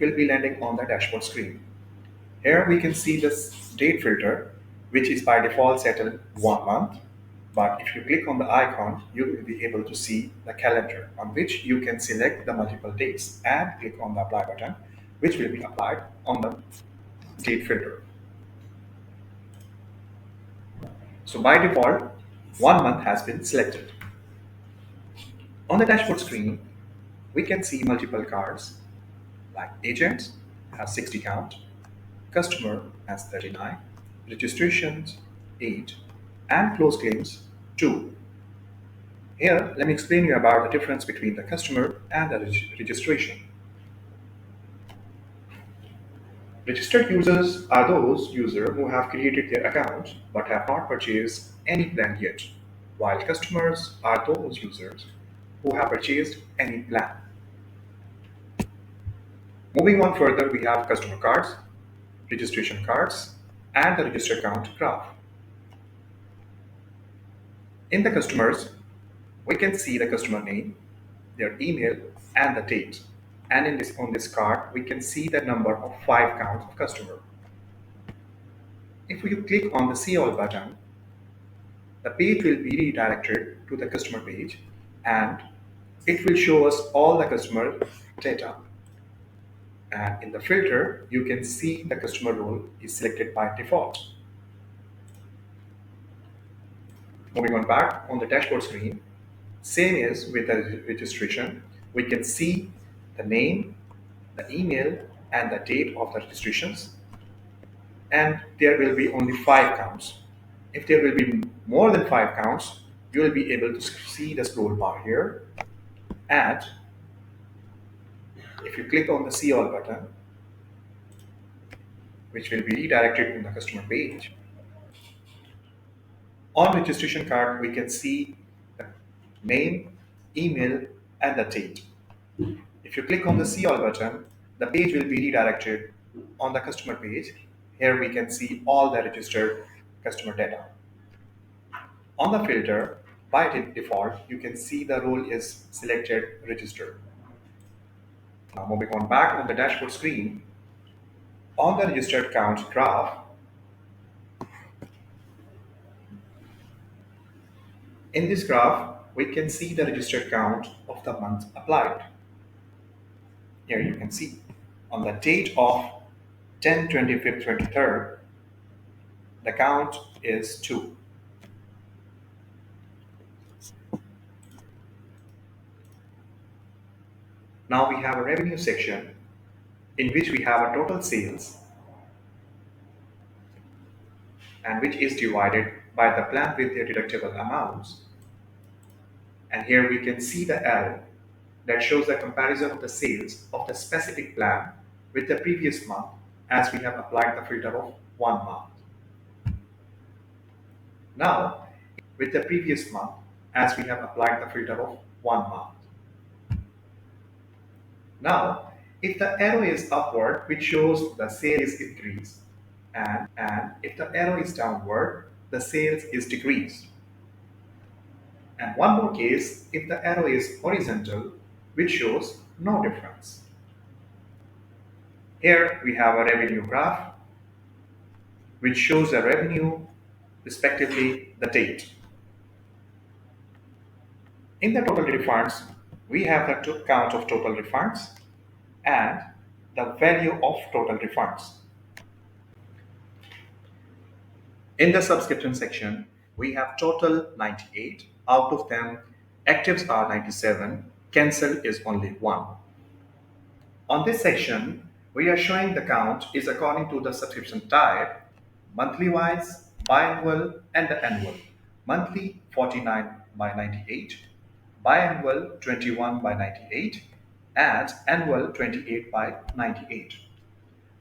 will be landing on the dashboard screen. Here we can see this date filter, which is by default set at 1 month. But if you click on the icon, you will be able to see the calendar on which you can select the multiple dates and click on the apply button, which will be applied on the date filter. So by default, 1 month has been selected. On the dashboard screen, we can see multiple cards like agents has 60 count, customer has 39, registrations 8, and closed claims 2. Here, let me explain you about the difference between the customer and the registration. Registered users are those users who have created their account but have not purchased any plan yet, while customers are those users who have purchased any plan. Moving on further, we have customer cards, registration cards, and the registered account graph. In the customers, we can see the customer name, their email, and the date. And on this card, we can see the number of 5 counts of customer. If you click on the See All button, the page will be redirected to the customer page and it will show us all the customer data. And in the filter, you can see the customer role is selected by default. Moving on back on the dashboard screen, same is with the registration. We can see the name, the email, and the date of the registrations. And there will be only 5 counts. If there will be more than 5 counts, you will be able to see the scroll bar here. And if you click on the See All button, which will be redirected to the customer page, on registration card, we can see the name, email, and the date. If you click on the See All button, the page will be redirected on the customer page. Here we can see all the registered customer data. On the filter, by default, you can see the role is selected registered. Now moving on back on the dashboard screen, on the registered count graph, in this graph, we can see the registered count of the month applied. Here you can see on the date of 10/25/23, 23rd, the count is 2. Now we have a revenue section in which we have a total sales and which is divided by the plan with their deductible amounts. And here we can see the arrow that shows the comparison of the sales of the specific plan with the previous month as we have applied the filter of 1 month. Now, with the previous month as we have applied the filter of 1 month. Now, if the arrow is upward, which shows the sales is increased, and if the arrow is downward, the sales is decreased. And one more case, if the arrow is horizontal, which shows no difference. Here we have a revenue graph, which shows the revenue, respectively the date. In the total refunds, we have the count of total refunds and the value of total refunds. In the subscription section, we have total 98. Out of them, actives are 97, cancel is only 1. On this section, we are showing the count is according to the subscription type, monthly wise, biannual, and the annual. Monthly 49/98, biannual 21/98, and annual 28/98.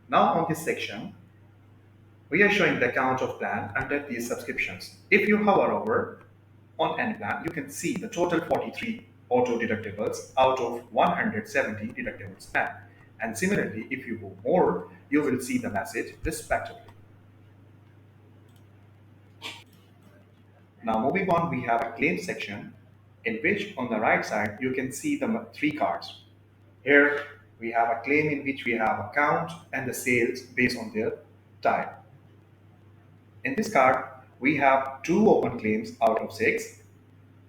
Now on this section, we are showing the count of plan under these subscriptions. If you hover over on any plan, you can see the total 43 auto deductibles out of 170 deductibles plan. And similarly, if you go more, you will see the message respectively. Now moving on, we have a claim section in which on the right side you can see the 3 cards. Here We have a claim in which we have a count and the sales based on their type. In this card, we have 2 open claims out of 6.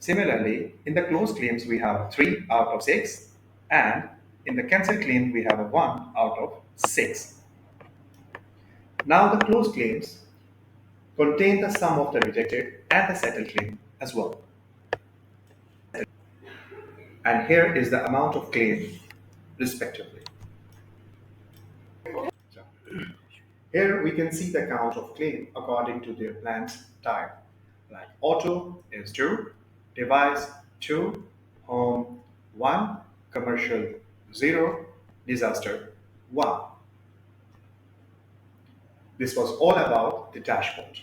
Similarly, in the closed claims, we have 3 out of 6. And in the cancelled claim, we have a 1 out of 6. Now the closed claims contain the sum of the rejected and the settled claim as well. And here is the amount of claim respectively. Here we can see the count of claim according to their plan's type. Like auto is 2, device 2, home 1, commercial 0, disaster 1. This was all about the dashboard.